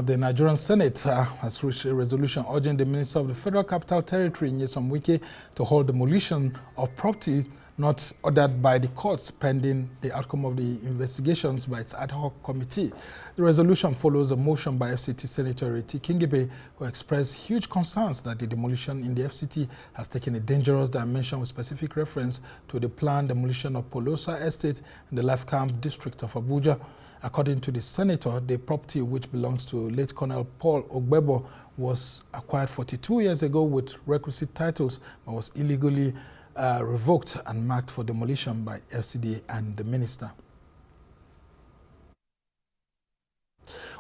the Nigerian Senate has reached a resolution urging the Minister of the Federal Capital Territory, Nyesom Wike, to hold demolition of property not ordered by the courts pending the outcome of the investigations by its ad hoc committee. The resolution follows a motion by FCT Senator Reti Kingibe, who expressed huge concerns that the demolition in the FCT has taken a dangerous dimension with specific reference to the planned demolition of Polosa Estate in the Life Camp district of Abuja. According to the senator, the property, which belongs to late Colonel Paul Ogbebo, was acquired 42 years ago with requisite titles but was illegally revoked and marked for demolition by FCTA and the minister.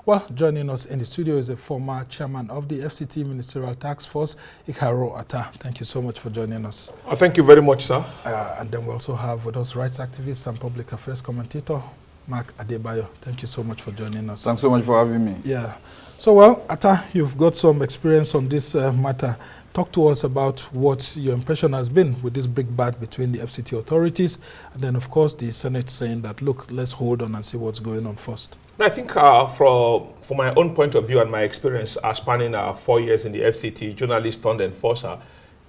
Well, joining us in the studio is a former chairman of the FCT Ministerial Task Force, Attah. Thank you so much for joining us. Thank you very much, sir. And then we also have with us rights activist and public affairs commentator, Mark Adebayo. Thank you so much for joining us. Thanks so much for having me. Yeah. So, well, Attah, you've got some experience on this matter. Talk to us about what your impression has been with this big bat between the FCT authorities and then, of course, the Senate saying that, look, let's hold on and see what's going on first. I think from my own point of view and my experience spanning 4 years in the FCT, journalist turned enforcer,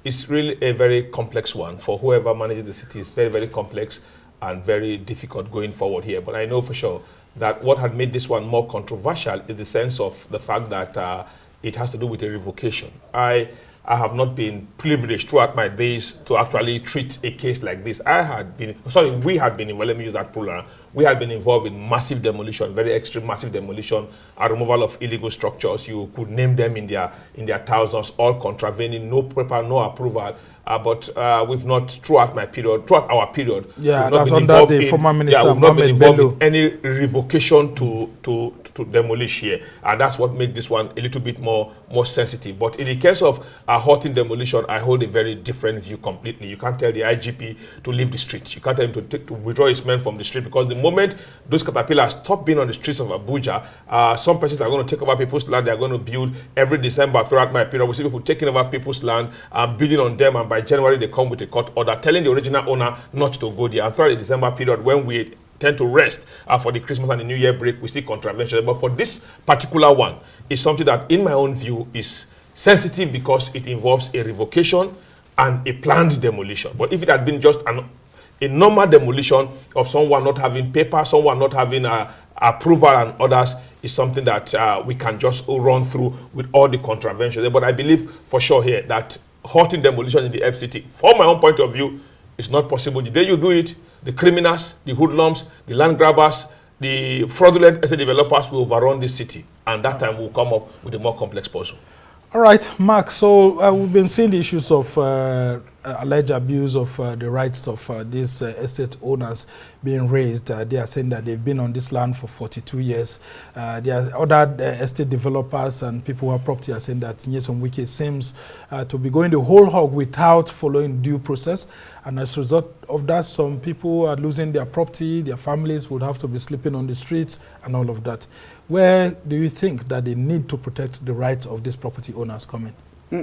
it's really a very complex one. For whoever manages the city, it's very, very complex and very difficult going forward here. But I know for sure that what had made this one more controversial is the sense of the fact that it has to do with a revocation. I have not been privileged throughout my days to actually treat a case like this. We had been, well, let me use that plural. We had been involved in massive demolition, very extreme massive demolition, a removal of illegal structures. You could name them in their thousands, all contravening, no paper, no approval. But we've not, throughout our period, yeah, that's under the former minister. We've not been involved in any revocation to demolish here, and that's what makes this one a little bit more sensitive. But in the case of halting demolition, I hold a very different view completely. You can't tell the IGP to leave the streets. You can't tell him to withdraw his men from the street, because the moment those caterpillars stop being on the streets of Abuja, some persons are going to take over people's land. They are going to build every December throughout my period. We see people taking over people's land and building on them, and by January they come with a court order telling the original owner not to go there. And throughout the December period, when we tend to rest for the Christmas and the New Year break, we see contravention. But for this particular one, it's something that, in my own view, is sensitive because it involves a revocation and a planned demolition. But if it had been just a normal demolition of someone not having paper, someone not having approval and others, is something that we can just run through with all the contraventions. But I believe for sure here that halting demolition in the FCT, from my own point of view, is not possible. The day you do it, the criminals, the hoodlums, the land grabbers, the fraudulent estate developers will overrun this city, and that time we'll come up with a more complex puzzle. All right, Mark, so we've been seeing the issues of alleged abuse of the rights of these estate owners being raised. They are saying that they've been on this land for 42 years. There are other estate developers and people who have property are saying that Nyesom Wike seems to be going the whole hog without following due process. And as a result of that, some people are losing their property, their families would have to be sleeping on the streets and all of that. Where do you think that they need to protect the rights of these property owners come in?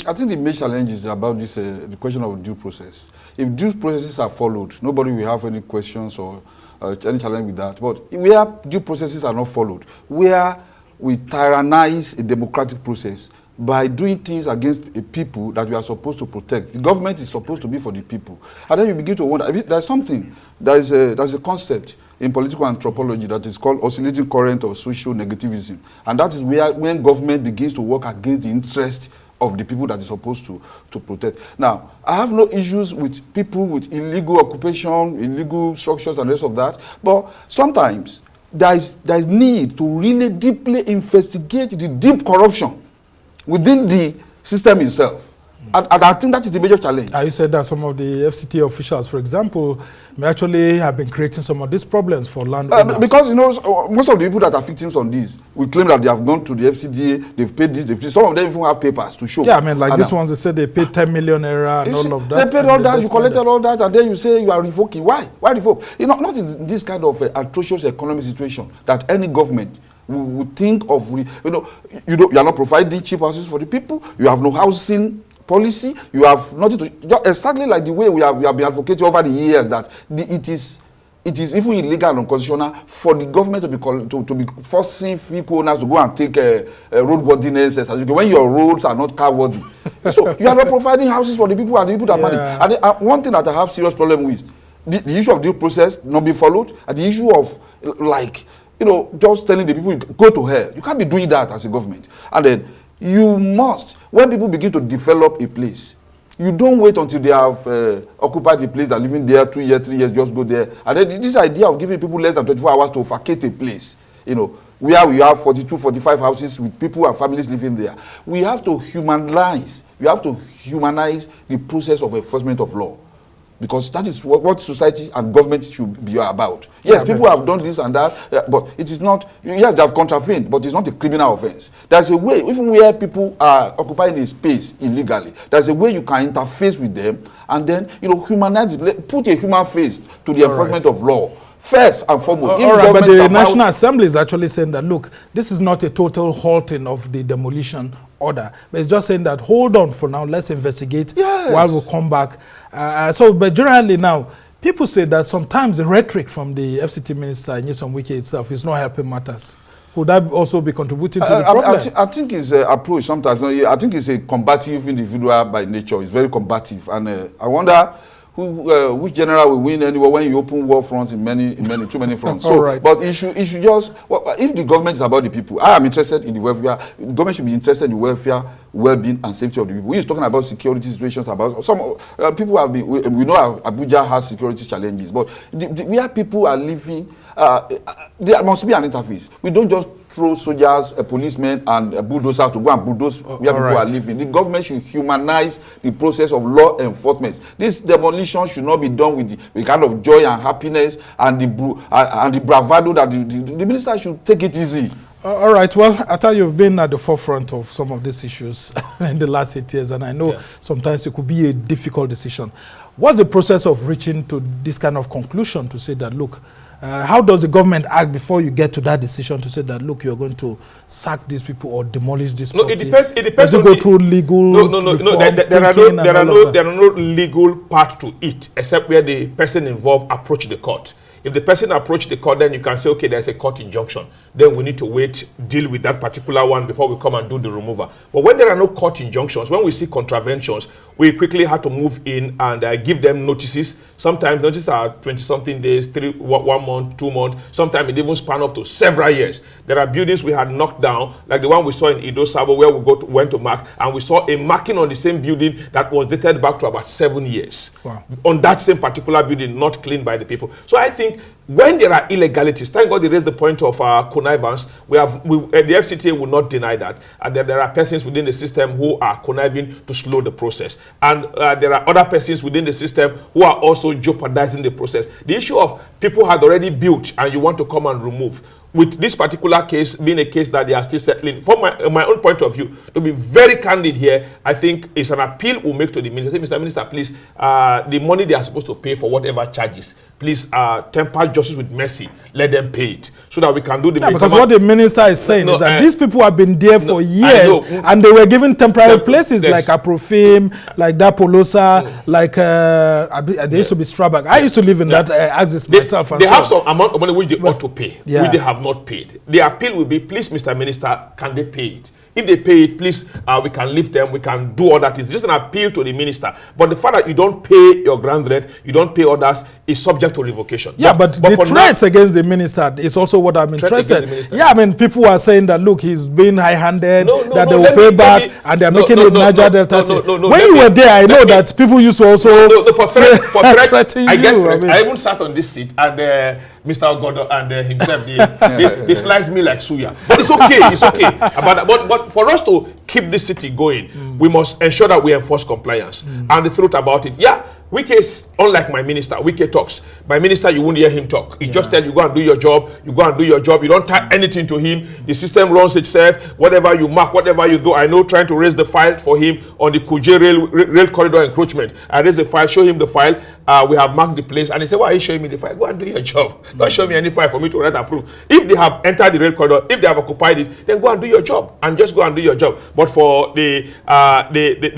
I think the main challenge is about this, the question of due process. If due processes are followed, nobody will have any questions or any challenge with that. But where due processes are not followed, where we tyrannize a democratic process by doing things against a people that we are supposed to protect. The government is supposed to be for the people. And then you begin to wonder, there's something, there's a concept in political anthropology that is called oscillating current of social negativism. And that is where, when government begins to work against the interest of the people that is supposed to protect. Now, I have no issues with people with illegal occupation, illegal structures and the rest of that, but sometimes there is need to really deeply investigate the deep corruption within the system itself. And I think that is the major challenge. You said that some of the FCT officials, for example, may actually have been creating some of these problems for landowners. Because, you know, most of the people that are victims on this, we claim that they have gone to the FCTA, they've paid this, they've paid. Some of them even have papers to show. Yeah, I mean, like these ones, they said they paid 10 million naira and all of that. They paid all that, you collected all that, and then you say you are revoking. Why? Why revoke? You know, not in this kind of atrocious economic situation that any government would think of. You are not providing cheap houses for the people. You have no housing policy. You have nothing to, exactly like the way we have been advocating over the years, that it is it is even illegal and unconstitutional for the government to be forcing vehicle owners to go and take roadworthiness certificate when your roads are not car worthy. So you are not providing houses for the people and the people that manage. And one thing that I have serious problem with, the issue of due process not being followed, and the issue of just telling the people go to hell. You can't be doing that as a government. And then you must, when people begin to develop a place, you don't wait until they have occupied the place, they're living there 2 years, 3 years, just go there. And then this idea of giving people less than 24 hours to vacate a place, where we have 42, 45 houses with people and families living there. We have to humanize. You have to humanize the process of enforcement of law. Because that is what society and government should be about. Yes, people have done this and that, but it is not, yes, they have contravened, but it's not a criminal offense. There's a way, even where people are occupying a space illegally, there's a way you can interface with them and then, humanize, put a human face to the enforcement of law. First and foremost. All right, but the National Assembly is actually saying that, look, this is not a total halting of the demolition order, but it's just saying that, hold on for now, let's investigate while we come back. But generally now, people say that sometimes the rhetoric from the FCT minister, Nyesom Wike itself, is not helping matters. Would that also be contributing to the problem? I think his approach sometimes, I think he's a combative individual by nature. He's very combative. And I wonder which general will win anyway when you open war fronts in too many fronts. So, right. But it should just, if the government is about the people, I am interested in the welfare. The government should be interested in the welfare, well-being, and safety of the people. He's talking about security situations. About some people have been. We know Abuja has security challenges, but where people are living, there must be an interface. We don't just throw soldiers, policemen, and bulldozers to go and bulldoze where people are living. The government should humanize the process of law enforcement. This demolition should not be done with the kind of joy and happiness and the bravado that the minister should take it easy. All right. Well, Attah, you've been at the forefront of some of these issues in the last 8 years, and I know sometimes it could be a difficult decision. What's the process of reaching to this kind of conclusion to say that, look, how does the government act before you get to that decision to say that, look, you're going to sack these people or demolish this property? No, it depends. Does it go through legal? There are no legal part to it, except where the person involved approach the court. If the person approached the court, then you can say, okay, there's a court injunction. Then we need to wait, deal with that particular one before we come and do the removal. But when there are no court injunctions, when we see contraventions, we quickly have to move in and give them notices. Sometimes notices are 20-something days, 1 month, 2 months. Sometimes it even span up to several years. There are buildings we had knocked down, like the one we saw in Ido Sabo, where we went to mark, and we saw a marking on the same building that was dated back to about 7 years. Wow. On that same particular building, not cleaned by the people. So I think when there are illegalities, thank God they raised the point of connivance. The FCTA will not deny that. And there are persons within the system who are conniving to slow the process. And there are other persons within the system who are also jeopardizing the process. The issue of people had already built and you want to come and remove. With this particular case being a case that they are still settling, from my own point of view, to be very candid here, I think it's an appeal we'll make to the minister. Say, Mr. Minister, please, the money they are supposed to pay for whatever charges, please temper justice with mercy. Let them pay it so that we can do the because what the minister is saying is that these people have been there for years and they were given temporary places like Aprofim, like Dapolosa, like they used to be Strabag. I used to live in that axis myself. They have some amount of money which they ought to pay, which they have not paid. The appeal will be, please, Mr. Minister, can they pay it? If they pay it, please, we can lift them, we can do all that. It's just an appeal to the minister. But the fact that you don't pay your ground rent, you don't pay others, is subject to revocation. Yeah, but the threats against the minister is also what I'm interested. Yeah, I mean, people are saying that, look, he's being high-handed, that they will pay back, and they're making it Niger Delta. When you were there, I know that people used to also threaten you. I even sat on this seat, and Mr. Ogodo and himself, they sliced me like suya. But it's okay, it's okay. But for us to keep this city going, we must ensure that we enforce compliance. And the truth about it, Wike is unlike my minister. Wike talks. My minister, you won't hear him talk. He just tell you, go and do your job. You go and do your job. You don't tie anything to him. The system runs itself. Whatever you mark, whatever you do. I know trying to raise the file for him on the Kuje rail corridor encroachment. I raise the file, show him the file. We have marked the place. And he said, why are you showing me the file? Go and do your job. Don't show me any file for me to write approve. If they have entered the rail corridor, if they have occupied it, then go and do your job. And just go and do your job. But for the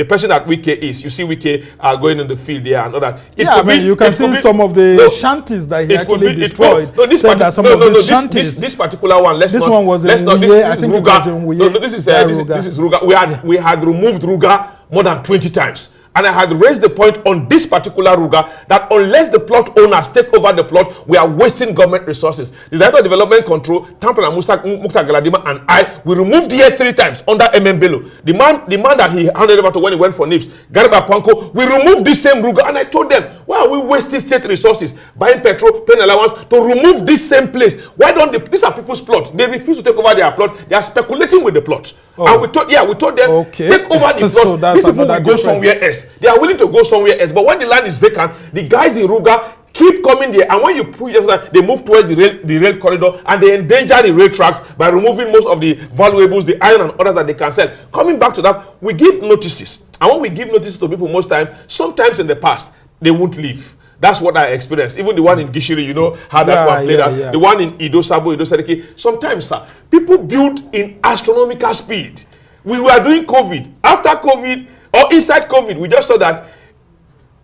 person that Wike is, you see Wike going in the field there there and all that. You can see some of the shanties that he actually destroyed. This particular one. This one was in Wuye. I think it was in Wuye. This is Ruga. We had removed Ruga more than 20 times. And I had raised the point on this particular Ruga that unless the plot owners take over the plot, we are wasting government resources. The Director of Development Control, Tampan and Mukta Galadima, and I, we removed here 3 times under MM Bello. The man that he handed over to when he went for NIPS, Garba Kwanko, we removed this same Ruga, and I told them, why are we wasting state resources, buying petrol, paying allowance to remove this same place? Why don't these are people's plot? They refuse to take over their plot. They are speculating with the plot. And we told them, take over the plot. So these people will go somewhere else. They are willing to go somewhere else, but when the land is vacant, the guys in Ruga keep coming there, and when you push them, they move towards the rail corridor, and they endanger the rail tracks by removing most of the valuables, the iron and others that they can sell. Coming back to that, we give notices, and when we give notices to people most time, sometimes in the past, they won't leave. That's what I experienced. Even the one in Gishiri, you know how that one played out. The one in Ido Sabo, Ido Seriki. Sometimes, sir, people build in astronomical speed. We were doing COVID. After COVID, or inside COVID, we just saw that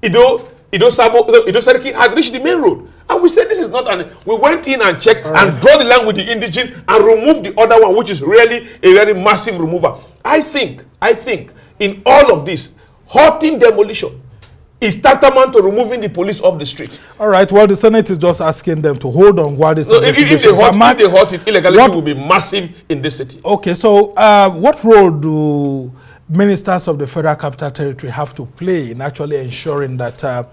Ido Seriki had reached the main road. And we said this is not we went in and checked and draw the line with the indigene and remove the other one, which is really a very massive remover. I think in all of this, halting demolition is tantamount to removing the police off the street. All right. Well, the Senate is just asking them to hold on while this investigation. If they halt it, illegality will be massive in this city. Okay. So, what role do ministers of the Federal Capital Territory have to play in actually ensuring that,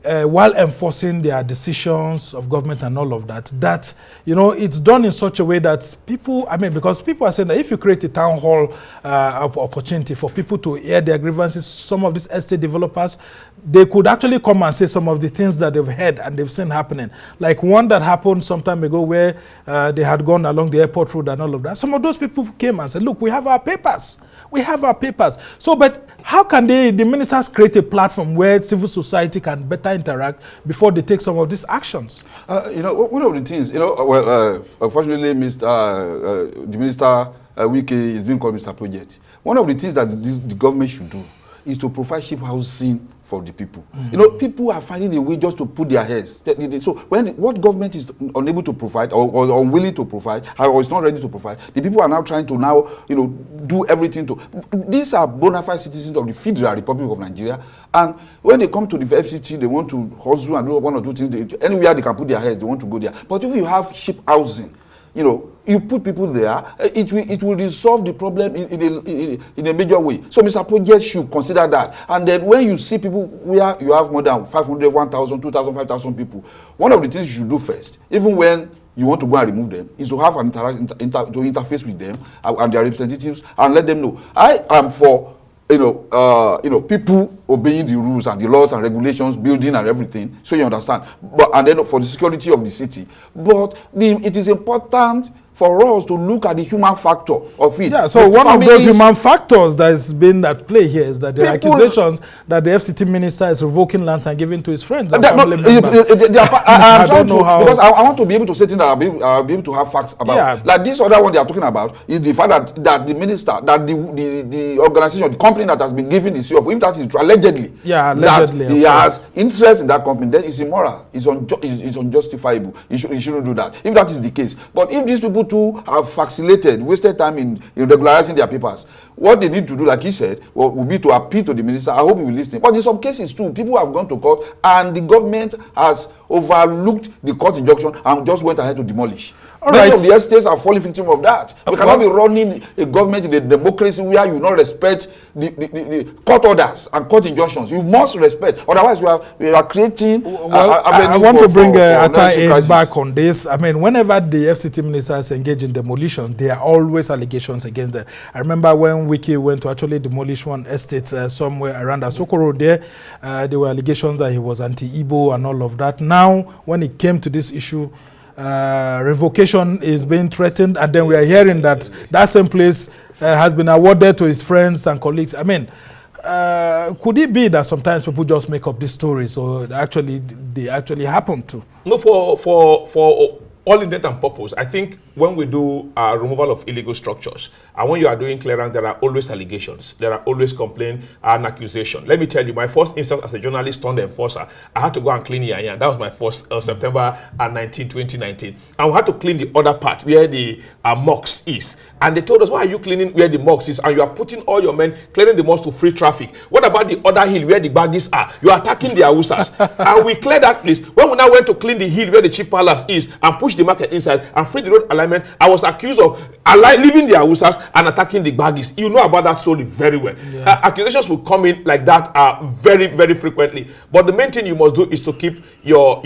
while enforcing their decisions of government and all of that, that, you know, it's done in such a way that people, because people are saying that if you create a town hall opportunity for people to air their grievances, some of these estate developers, they could actually come and say some of the things that they've heard and they've seen happening. Like one that happened some time ago where they had gone along the airport road and all of that. Some of those people came and said, look, we have our papers. We have our papers. So, but how can the ministers create a platform where civil society can better interact before they take some of these actions? You know, one of the things, you know, unfortunately, the minister Wike is being called Mr. Project. One of the things that the government should do is to provide cheap housing for the people. You know, people are finding a way just to put their heads. So what government is unable to provide or unwilling to provide or is not ready to provide, the people are now trying to do everything to. These are bona fide citizens of the Federal Republic of Nigeria, and when they come to the FCTA, they want to hustle and do one or two things. Anywhere they can put their heads, they want to go there. But if you have cheap housing, you know, you put people there, it will resolve the problem in a major way. So Mr. Project should consider that. And then when you see people where you have more than 500, 1,000, 2,000, 5,000 people, one of the things you should do first, even when you want to go and remove them, is to have an interaction, to interface with them and their representatives and let them know. I am for people obeying the rules and the laws and regulations, building and everything, so you understand. But and then for the security of the city. But it is important for us to look at the human factor of it. Yeah, so one of those human factors that has been at play here is that there are accusations that the FCT minister is revoking lands and giving to his friends and family members. I don't know how. Because I want to be able to say things that I'll be able to have facts about. Yeah. Like this other one they are talking about is the fact that the minister, that the organization, the company that has been given the CO, if that is true, allegedly, that he has interest in that company, then it's immoral, it's unjustifiable. He shouldn't do that. If that is the case. But if these people too have vacillated, wasted time in regularizing their papers, what they need to do, like he said, will be to appeal to the minister. I hope he will listen. But in some cases too, people have gone to court and the government has overlooked the court injunction and just went ahead to demolish. Many of the estates are falling victim of that. We cannot be running a government in a democracy where you not respect the court orders and court injunctions. You must respect. Otherwise, we are creating. I want to bring Attah back on this. I mean, whenever the FCT ministers engage in demolition, there are always allegations against them. I remember when Wiki went to actually demolish one estate somewhere around Asoko Road there were allegations that he was anti-Igbo and all of that. Now, when it came to this issue, revocation is being threatened, and then we are hearing that that same place has been awarded to his friends and colleagues. I mean, could it be that sometimes people just make up these stories, or they actually happen to? No, for all intent and purpose, I think when we do removal of illegal structures, and when you are doing clearance, there are always allegations. There are always complaints and accusations. Let me tell you, my first instance as a journalist turned enforcer, I had to go and clean Yanya. That was my first September 19, 2019. And we had to clean the other part where the mosque is. And they told us, why are you cleaning where the mosque is? And you are putting all your men clearing the mosque to free traffic. What about the other hill where the baggies are? You are attacking the Awusas. And we cleared that place. When we now went to clean the hill where the chief palace is and push the market inside and free the road alignment, I was accused of leaving the Awusas and attacking the baggies. You know about that story very well. Yeah. Accusations will come in like that very, very frequently. But the main thing you must do is to keep your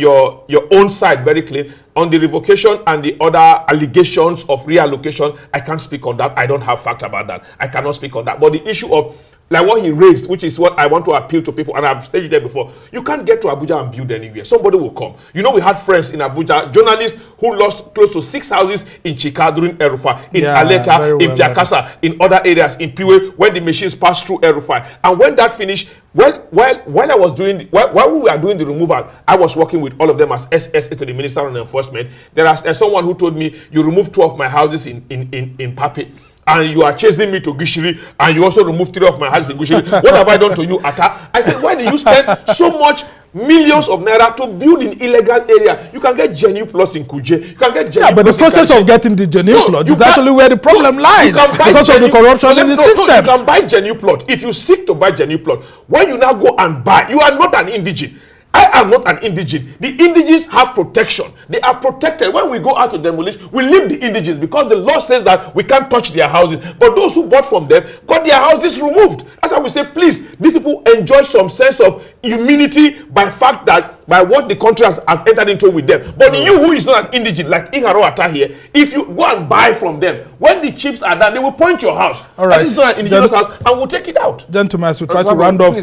own side very clean. On the revocation and the other allegations of reallocation, I can't speak on that. I don't have fact about that. I cannot speak on that. But the issue of like what he raised, which is what I want to appeal to people, and I've said it there before, you can't get to Abuja and build anywhere. Somebody will come. You know, we had friends in Abuja, journalists who lost close to 6 houses in Chika during Erufa, in Aleta, in Piakasa, in other areas, in Piwe, when the machines passed through Erufa. And when that finished, while I was doing, while we were doing the removal, I was working with all of them as SSA to the Ministerial on Enforcement. There's someone who told me, you removed 2 of my houses in Pape, and you are chasing me to Gishiri, and you also removed 3 of my houses in Gishiri. What have I done to you, Attah? I said, why do you spend so much millions of naira to build in illegal area? You can get genuine plots in Kuje. You can get genuine but the process of getting the genuine plot is actually where the problem lies, because of the corruption in the system. You can buy genuine plot. If you seek to buy genuine plot, when you now go and buy, you are not an indigene. I am not an indigene. The indigenes have protection. They are protected. When we go out to demolish, we leave the indigenes because the law says that we can't touch their houses. But those who bought from them got their houses removed. That's why we say, please, these people enjoy some sense of immunity by what the country has entered into with them. But you who is not an indigene, like Iharo Attah here, if you go and buy from them, when the chips are done, they will point your house. All right. And this is not an indigenous house, and we'll take it out. Gentlemen, as we try to round off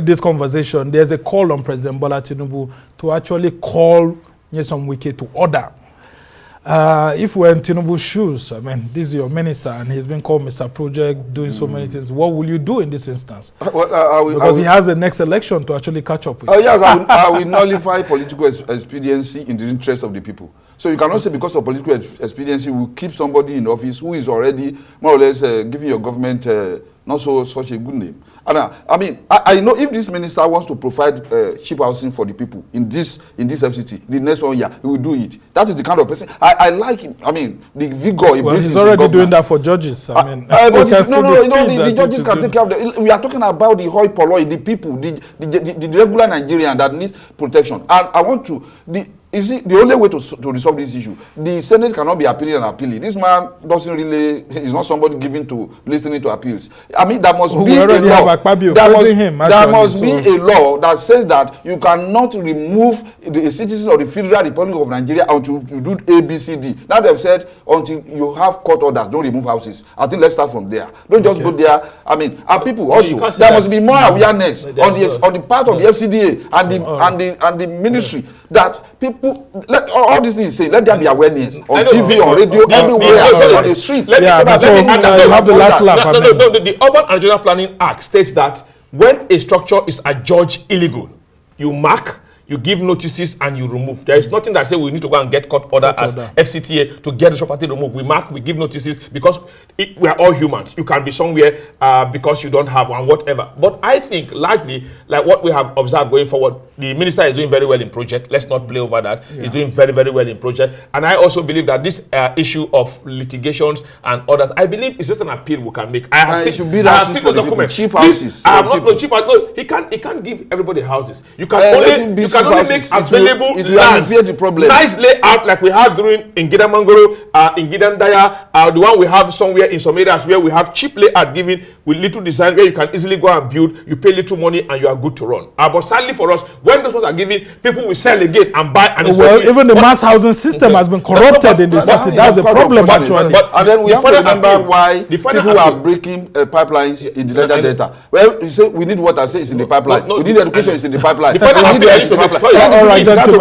this conversation, there's a call on President Bola Tinubu to actually call Nyesom Wike to order. If we're in Tinubu's shoes, I mean, this is your minister, and he's been called Mr. Project, doing so many things. What will you do in this instance? Because he has the next election to actually catch up with. Yes, I will nullify political expediency in the interest of the people. So you cannot say because of political expediency, we will keep somebody in office who is already more or less giving your government not such a good name. And I mean, I know if this minister wants to provide cheap housing for the people in this FCT, the next 1 year, he will do it. That is the kind of person I like him. I mean, the vigor he brings. He's already doing that for judges. I mean, the judges can take care of it. We are talking about the hoi polloi, the people, the regular Nigerian that needs protection. And I want to you see, the only way to resolve this issue, the Senate cannot be appealing and appealing. This man doesn't really, he's not somebody given to listening to appeals. I mean, there must be a law. There must be a law that says that you cannot remove a citizen of the Federal Republic of Nigeria until you do ABCD. Now they've said until you have court orders, don't remove houses. I think let's start from there. Don't just go there. I mean, and people also, there must be more awareness on the part of the FCTA and the ministry that people, let all these things say, let there be awareness on TV, on radio, everywhere, on the streets. You have the last lap. The Urban and Regional Planning Act states that when a structure is adjudged illegal, you mark, you give notices, and you remove. There is nothing that says we need to go and get court order as FCTA to get the property removed. We mark, we give notices, because we are all humans. You can be somewhere because you don't have one, whatever. But I think largely, like what we have observed going forward, the minister is doing very well in project. Let's not play over that. He's doing very, very well in project. And I also believe that this issue of litigations and others, I believe it's just an appeal we can make. I have seen the document. Cheap houses. I have not no cheap houses. No, he can't give everybody houses. You can only make available lands. Nice layout like we have during in Gidan Mangoro, in Gidan Daya, the one we have somewhere in some areas where we have cheap layout given with little design where you can easily go and build, you pay little money and you are good to run. But sadly for us, when those ones are given, people will sell again and buy. And even the mass housing system has been corrupted in the city. That's the problem actually. And then we have to remember why people are breaking pipelines in the Niger Delta. Well, you say we need water, say it's in the pipeline. We need education, it's in the pipeline. We need All right, gentlemen.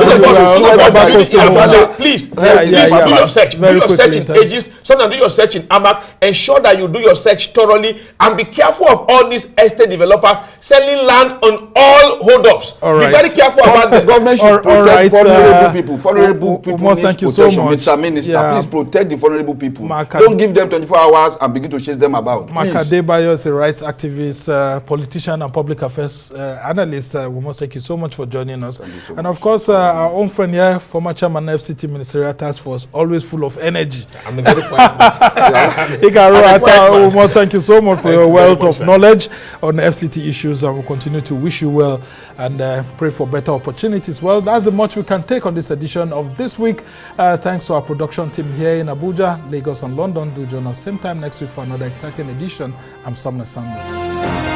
Please, do your search. Do your search in Aegis. Sometimes do your search in AMAC. Ensure that you do your search thoroughly and be careful of all these estate developers selling land on all hold-ups. Be very careful about the government should protect vulnerable people. Vulnerable people thank you so much. Mr. Minister, please protect the vulnerable people. Don't give them 24 hours and begin to chase them about. Adebayo is a rights activist, politician, and public affairs analyst. We must thank you so much for joining us. So and of course, our own friend here, former chairman FCT Ministerial Task Force, always full of energy. I'm a very quiet Attah, we must thank you so much for your wealth of knowledge on FCT issues, and we'll continue to wish you well and pray for better opportunities. Well, that's the much we can take on this edition of This Week. Thanks to our production team here in Abuja, Lagos, and London. Do join us same time next week for another exciting edition. I'm Sam Nasango.